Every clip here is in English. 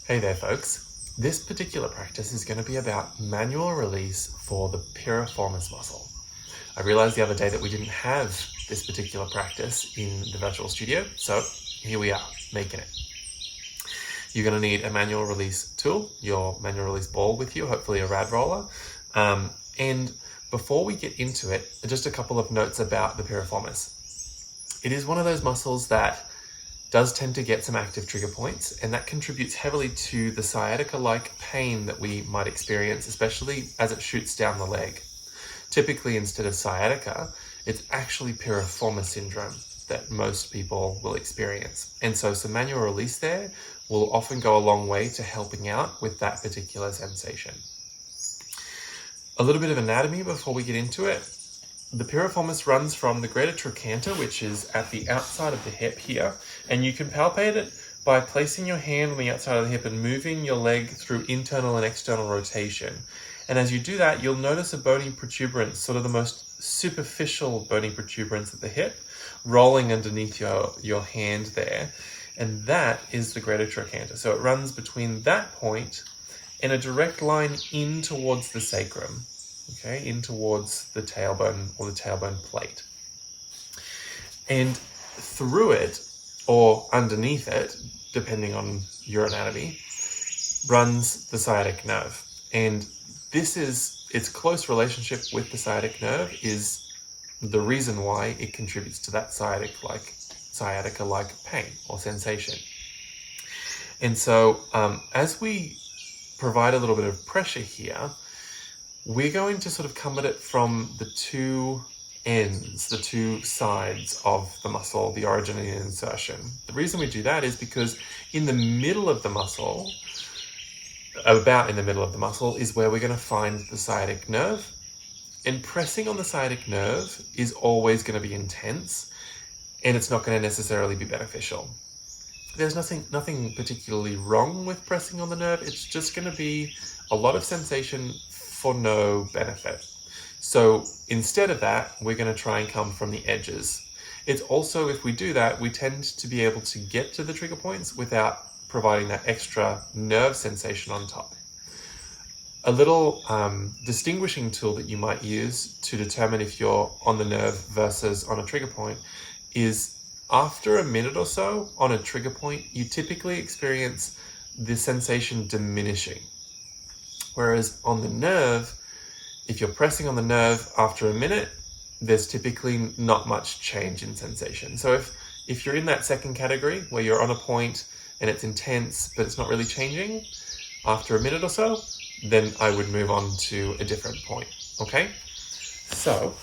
Hey there folks, this particular practice is going to be about manual release for the piriformis muscle. I realized the other day that we didn't have this particular practice in the virtual studio, so here we are, making it. You're going to need a manual release tool, your manual release ball with you, hopefully a rad roller. And before we get into it, just a couple of notes about the piriformis. It is one of those muscles that does tend to get some active trigger points, and that contributes heavily to the sciatica-like pain that we might experience, especially as it shoots down the leg. Typically, instead of sciatica, it's actually piriformis syndrome that most people will experience. And so some manual release there will often go a long way to helping out with that particular sensation. A little bit of anatomy before we get into it. The piriformis runs from the greater trochanter, which is at the outside of the hip here, and you can palpate it by placing your hand on the outside of the hip and moving your leg through internal and external rotation. And as you do that, you'll notice a bony protuberance, sort of the most superficial bony protuberance at the hip, rolling underneath your hand there. And that is the greater trochanter. So it runs between that point and a direct line in towards the sacrum. Okay, in towards the tailbone or the tailbone plate. And through it, or underneath it, depending on your anatomy, runs the sciatic nerve. And its close relationship with the sciatic nerve is the reason why it contributes to that sciatica-like pain or sensation. And so as we provide a little bit of pressure here, we're going to sort of come at it from the two ends, the two sides of the muscle, the origin and the insertion. The reason we do that is because in the middle of the muscle, about in the middle of the muscle, is where we're going to find the sciatic nerve. And pressing on the sciatic nerve is always going to be intense, and it's not going to necessarily be beneficial. There's nothing particularly wrong with pressing on the nerve. It's just going to be a lot of sensation for no benefit. So instead of that, we're going to try and come from the edges. It's also, if we do that, we tend to be able to get to the trigger points without providing that extra nerve sensation on top. A little distinguishing tool that you might use to determine if you're on the nerve versus on a trigger point is after a minute or so on a trigger point, you typically experience the sensation diminishing. Whereas on the nerve, if you're pressing on the nerve after a minute, there's typically not much change in sensation. So if you're in that second category where you're on a point and it's intense, but it's not really changing after a minute or so, then I would move on to a different point, okay? So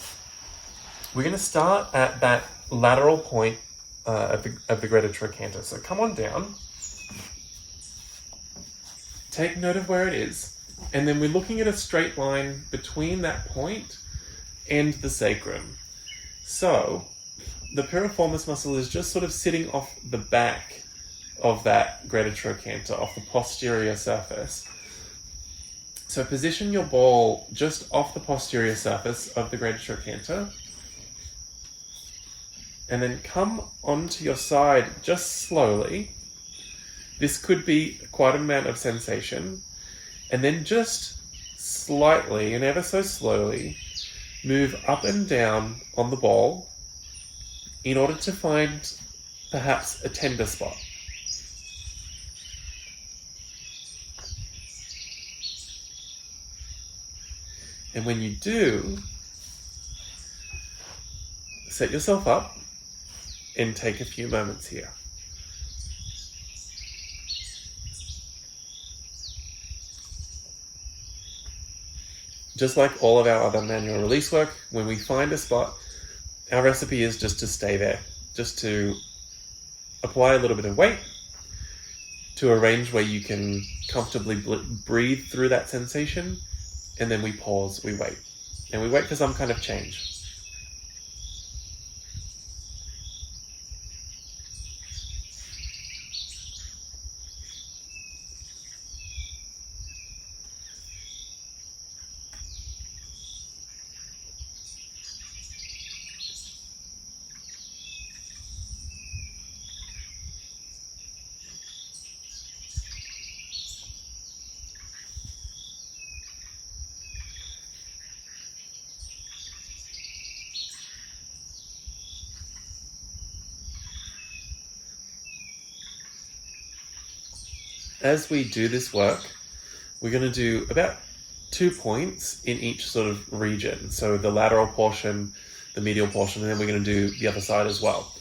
we're gonna start at that lateral point of the greater trochanter. So come on down, take note of where it is, and then we're looking at a straight line between that point and the sacrum. So the piriformis muscle is just sort of sitting off the back of that greater trochanter, off the posterior surface. So position your ball just off the posterior surface of the greater trochanter, and then come onto your side just slowly. This could be quite an amount of sensation. And then just slightly and ever so slowly move up and down on the ball in order to find perhaps a tender spot. And when you do, set yourself up and take a few moments here. Just like all of our other manual release work, when we find a spot, our recipe is just to stay there, just to apply a little bit of weight to a range where you can comfortably breathe through that sensation, and then we pause, we wait, and we wait for some kind of change. as we do this work, we're going to do about 2 points in each sort of region. So the lateral portion, the medial portion, and then we're going to do the other side as well.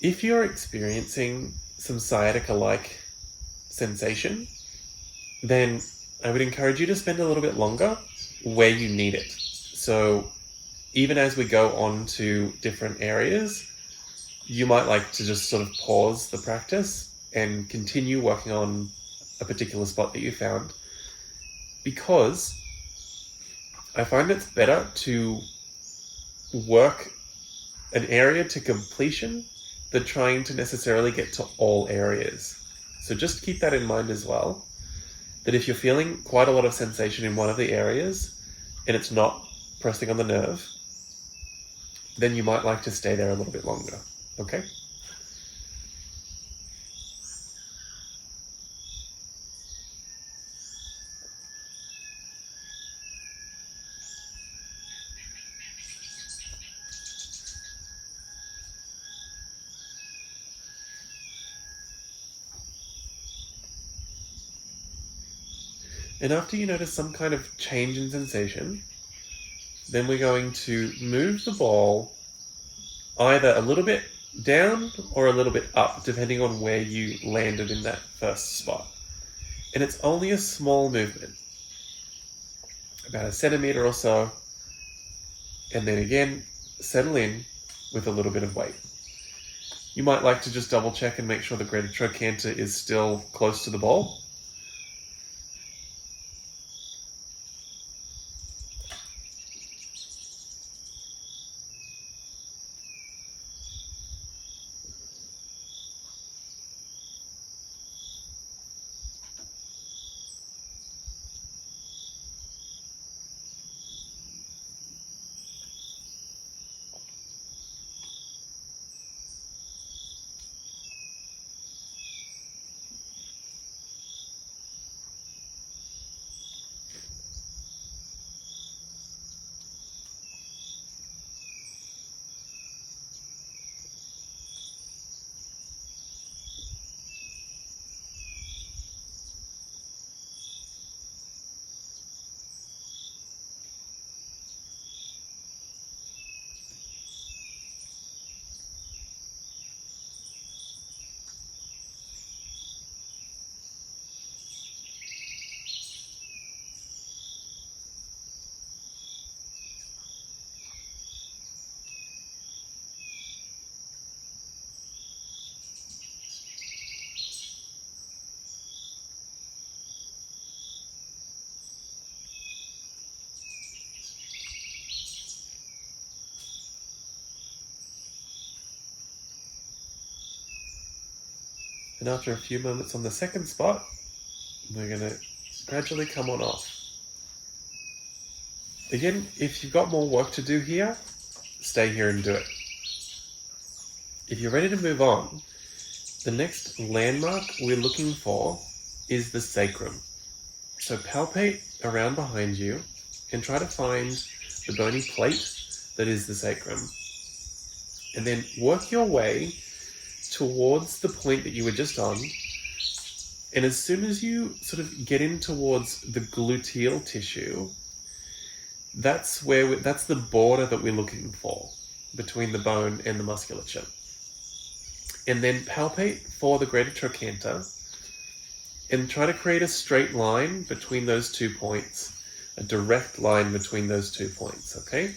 If you're experiencing some sciatica-like sensation, then I would encourage you to spend a little bit longer where you need it. So even as we go on to different areas, you might like to just sort of pause the practice and continue working on a particular spot that you found, because I find it's better to work an area to completion than trying to necessarily get to all areas. So just keep that in mind as well, that if you're feeling quite a lot of sensation in one of the areas and it's not pressing on the nerve, then you might like to stay there a little bit longer, okay? And after you notice some kind of change in sensation, then we're going to move the ball either a little bit down or a little bit up, depending on where you landed in that first spot. And it's only a small movement, about 1 centimeter or so, and then again, settle in with a little bit of weight. You might like to just double check and make sure the greater trochanter is still close to the ball. And after a few moments on the second spot, we're going to gradually come on off. Again, if you've got more work to do here, stay here and do it. If you're ready to move on, the next landmark we're looking for is the sacrum. So palpate around behind you and try to find the bony plate that is the sacrum. And then work your way towards the point that you were just on. And as soon as you sort of get in towards the gluteal tissue, that's the border that we're looking for between the bone and the musculature. And then palpate for the greater trochanter and try to create a straight line between those 2 points, a direct line between those 2 points, okay?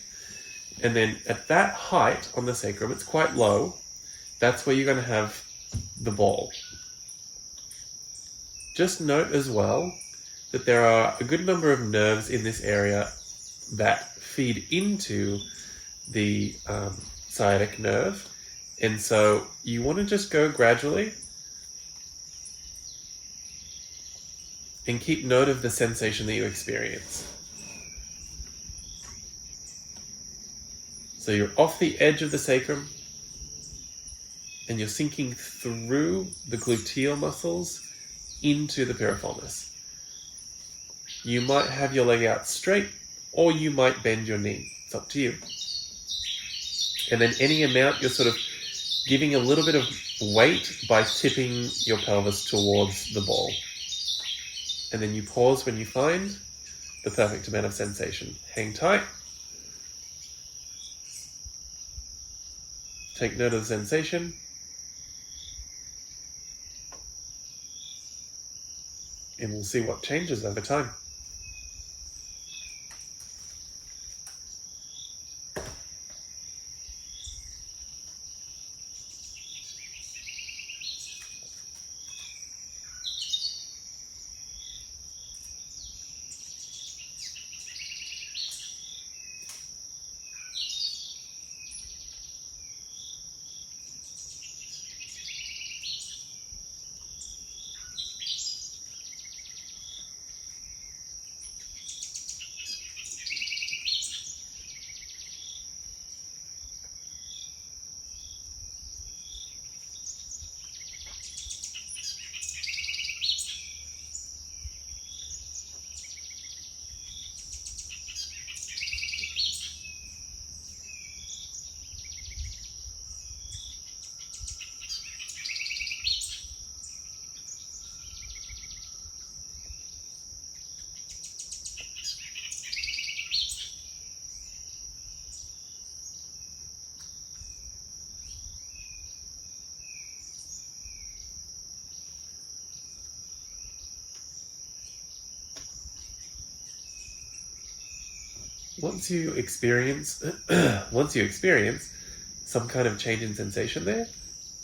And then at that height on the sacrum, it's quite low, that's where you're going to have the ball. Just note as well that there are a good number of nerves in this area that feed into the sciatic nerve. And so you want to just go gradually and keep note of the sensation that you experience. So you're off the edge of the sacrum and you're sinking through the gluteal muscles into the piriformis. You might have your leg out straight or you might bend your knee. It's up to you. And then any amount you're sort of giving a little bit of weight by tipping your pelvis towards the ball. And then you pause when you find the perfect amount of sensation. Hang tight. Take note of the sensation. And we'll see what changes over time. Once you experience some kind of change in sensation there,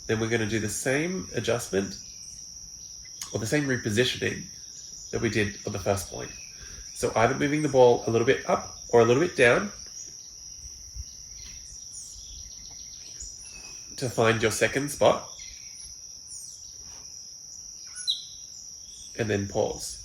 then we're going to do the same adjustment or the same repositioning that we did on the first point. So either moving the ball a little bit up or a little bit down to find your second spot, and then pause.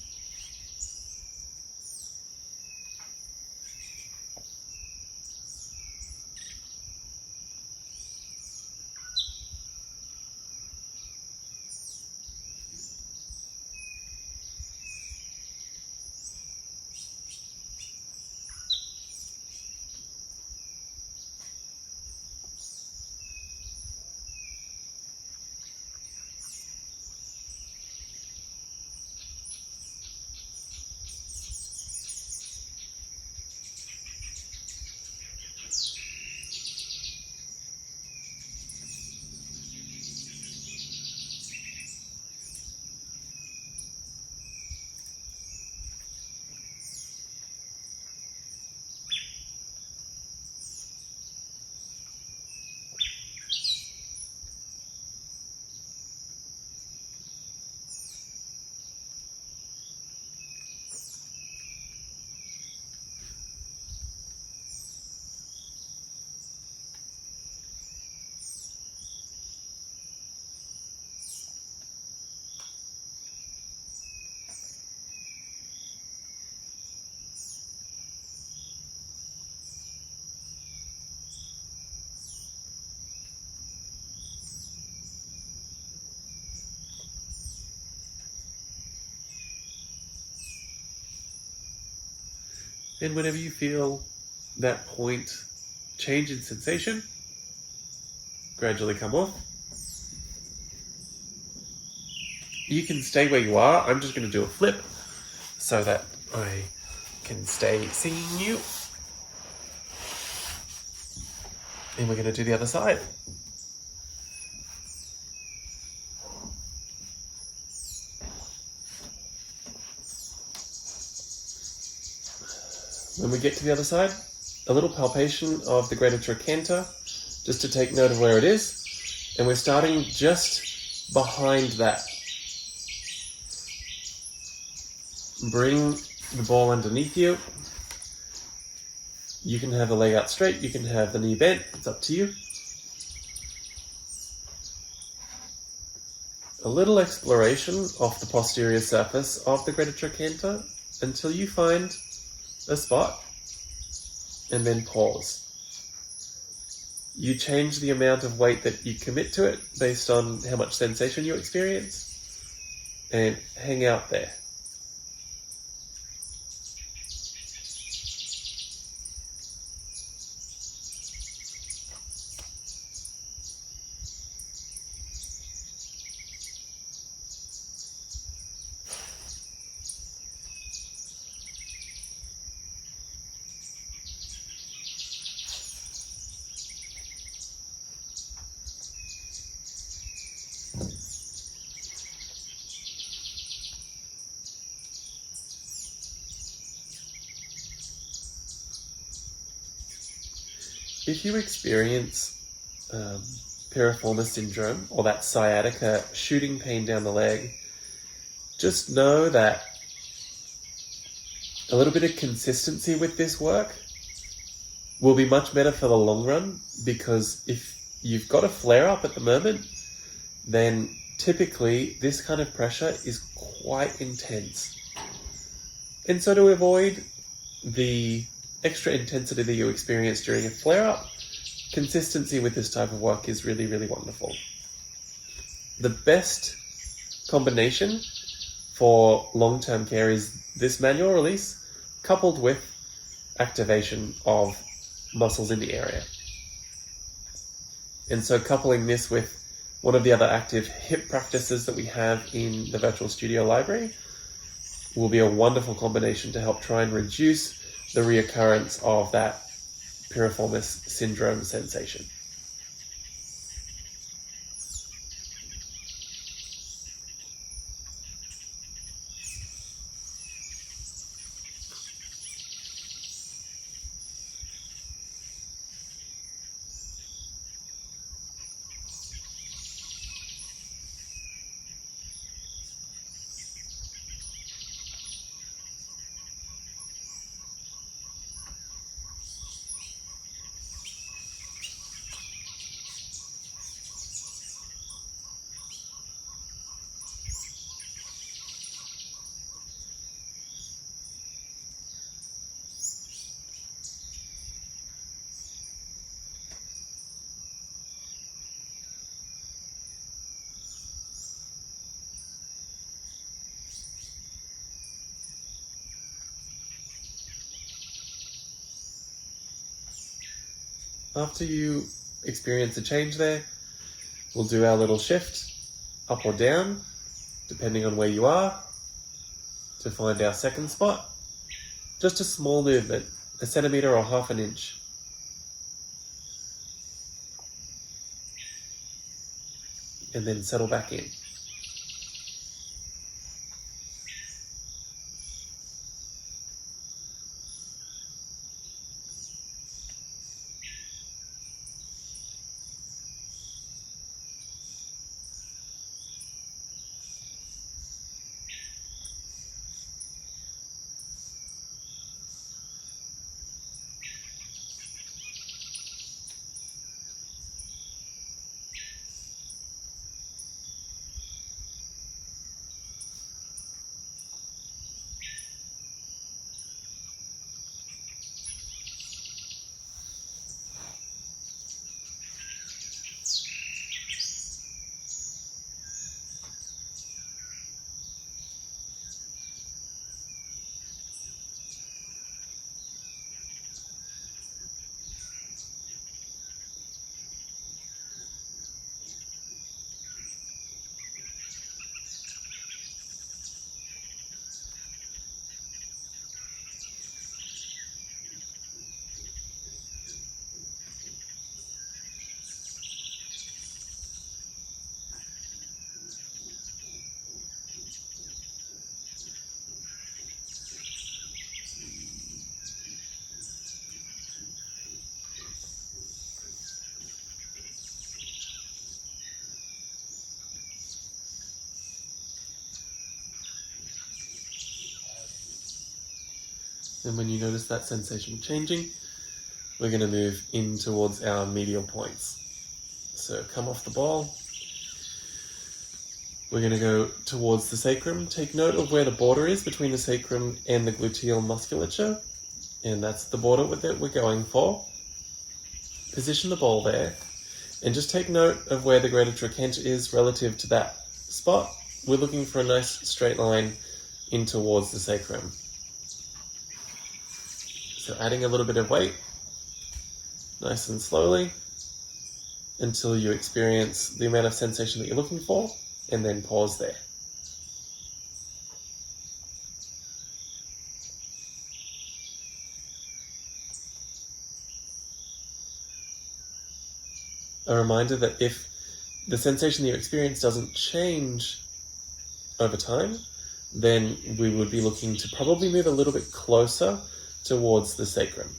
And whenever you feel that point change in sensation, gradually come off. You can stay where you are. I'm just going to do a flip so that I can stay seeing you. And we're going to do the other side. When we get to the other side, a little palpation of the greater trochanter, just to take note of where it is. And we're starting just behind that. Bring the ball underneath you. You can have the leg out straight, you can have the knee bent, it's up to you. A little exploration of the posterior surface of the greater trochanter until you find a spot, and then pause. You change the amount of weight that you commit to it based on how much sensation you experience, and hang out there. if you experience piriformis syndrome, or that sciatica shooting pain down the leg, just know that a little bit of consistency with this work will be much better for the long run, because if you've got a flare-up at the moment, then typically this kind of pressure is quite intense. And so to avoid the extra intensity that you experience during a flare-up, consistency with this type of work is really, really wonderful. The best combination for long-term care is this manual release coupled with activation of muscles in the area. And so coupling this with one of the other active hip practices that we have in the virtual studio library will be a wonderful combination to help try and reduce the reoccurrence of that piriformis syndrome sensation. After you experience a change there, we'll do our little shift up or down, depending on where you are, to find our second spot. Just a small movement, a centimetre or half an inch. And then settle back in. And when you notice that sensation changing, we're going to move in towards our medial points. So come off the ball. We're going to go towards the sacrum. Take note of where the border is between the sacrum and the gluteal musculature. And that's the border that we're going for. Position the ball there. And just take note of where the greater trochanter is relative to that spot. We're looking for a nice straight line in towards the sacrum. So adding a little bit of weight, nice and slowly, until you experience the amount of sensation that you're looking for, and then pause there. A reminder that if the sensation that you experience doesn't change over time, then we would be looking to probably move a little bit closer towards the sacrum.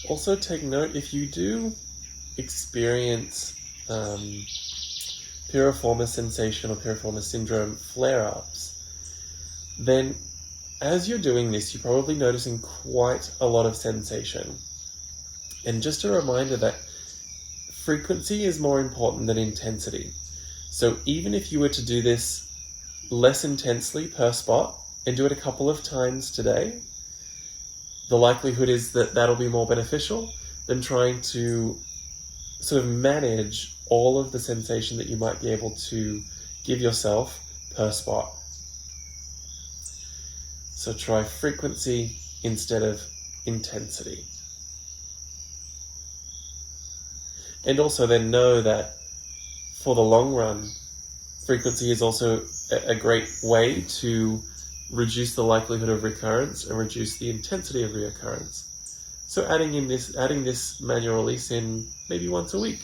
Also take note, if you do experience piriformis sensation or piriformis syndrome flare-ups, then as you're doing this, you're probably noticing quite a lot of sensation. And just a reminder that frequency is more important than intensity. So even if you were to do this less intensely per spot and do it a couple of times today, the likelihood is that that'll be more beneficial than trying to sort of manage all of the sensation that you might be able to give yourself per spot. So try frequency instead of intensity. And also then know that for the long run, frequency is also a great way to reduce the likelihood of recurrence and reduce the intensity of reoccurrence. So adding this manual release in maybe once a week,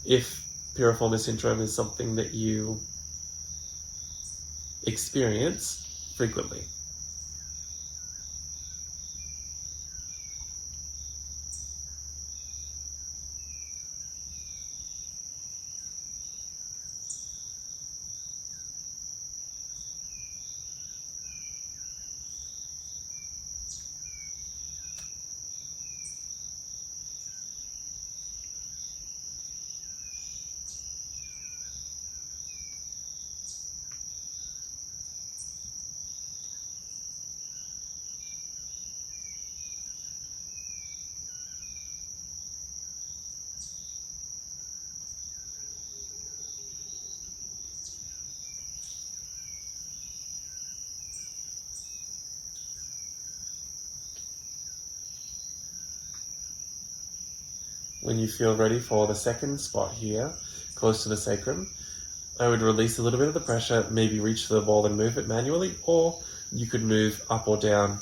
if piriformis syndrome is something that you experience frequently. When you feel ready for the second spot here, close to the sacrum, I would release a little bit of the pressure, maybe reach for the ball and move it manually, or you could move up or down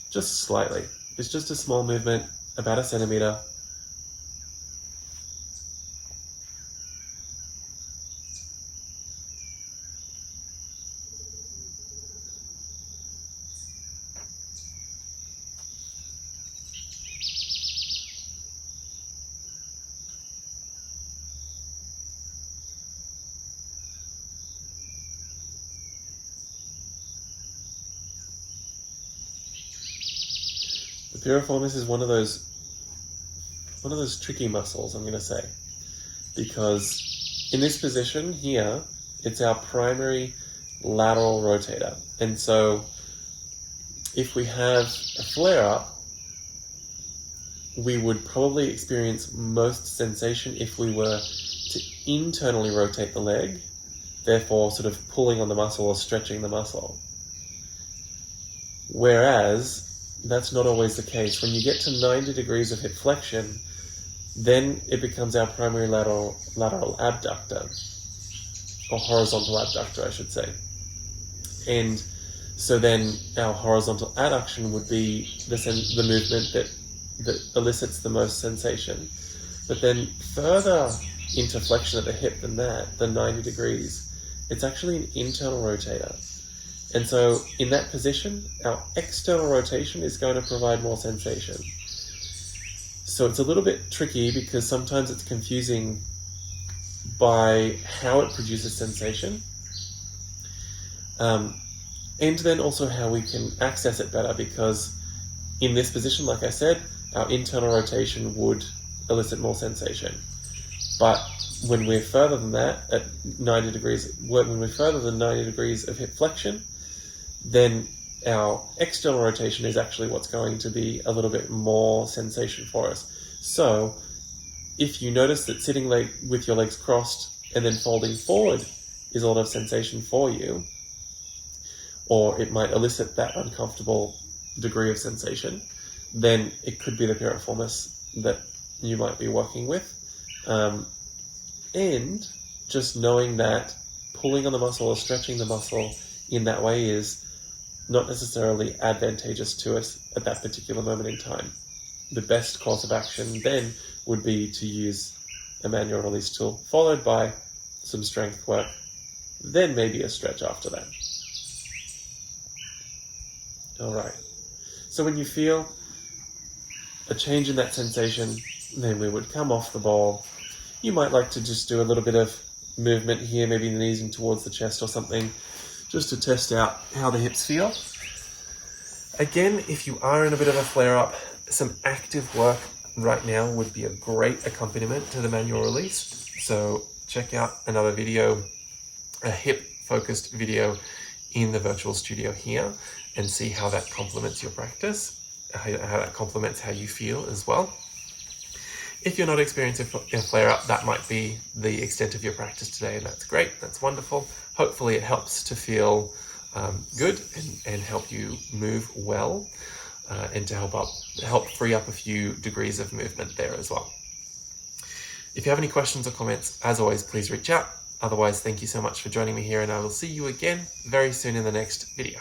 just slightly. It's just a small movement, about 1 centimeter. The piriformis is one of those tricky muscles, I'm going to say, because in this position here, it's our primary lateral rotator. And so if we have a flare-up, we would probably experience most sensation if we were to internally rotate the leg, therefore sort of pulling on the muscle or stretching the muscle. Whereas that's not always the case. When you get to 90 degrees of hip flexion, then it becomes our primary lateral abductor, or horizontal abductor, I should say. And so then our horizontal adduction would be the movement that elicits the most sensation. But then further into flexion at the hip than that, the 90 degrees, it's actually an internal rotator. And so in that position, our external rotation is going to provide more sensation. So it's a little bit tricky because sometimes it's confusing by how it produces sensation. And then also how we can access it better, because in this position, like I said, our internal rotation would elicit more sensation. But when we're further than that, at 90 degrees, when we're further than 90 degrees of hip flexion, then our external rotation is actually what's going to be a little bit more sensation for us. So if you notice that sitting with your legs crossed and then folding forward is a lot of sensation for you, or it might elicit that uncomfortable degree of sensation, then it could be the piriformis that you might be working with. And just knowing that pulling on the muscle or stretching the muscle in that way is not necessarily advantageous to us at that particular moment in time. The best course of action then would be to use a manual release tool, followed by some strength work, then maybe a stretch after that. All right. So when you feel a change in that sensation, then we would come off the ball. You might like to just do a little bit of movement here, maybe kneesing towards the chest or something, just to test out how the hips feel. Again, if you are in a bit of a flare-up, some active work right now would be a great accompaniment to the manual release. So check out another video, a hip-focused video in the virtual studio here, and see how that complements your practice, how that complements how you feel as well. If you're not experiencing a flare-up, that might be the extent of your practice today, and that's great, that's wonderful. Hopefully it helps to feel good and help you move well, and to help free up a few degrees of movement there as well. If you have any questions or comments, as always, please reach out. Otherwise, thank you so much for joining me here, and I will see you again very soon in the next video.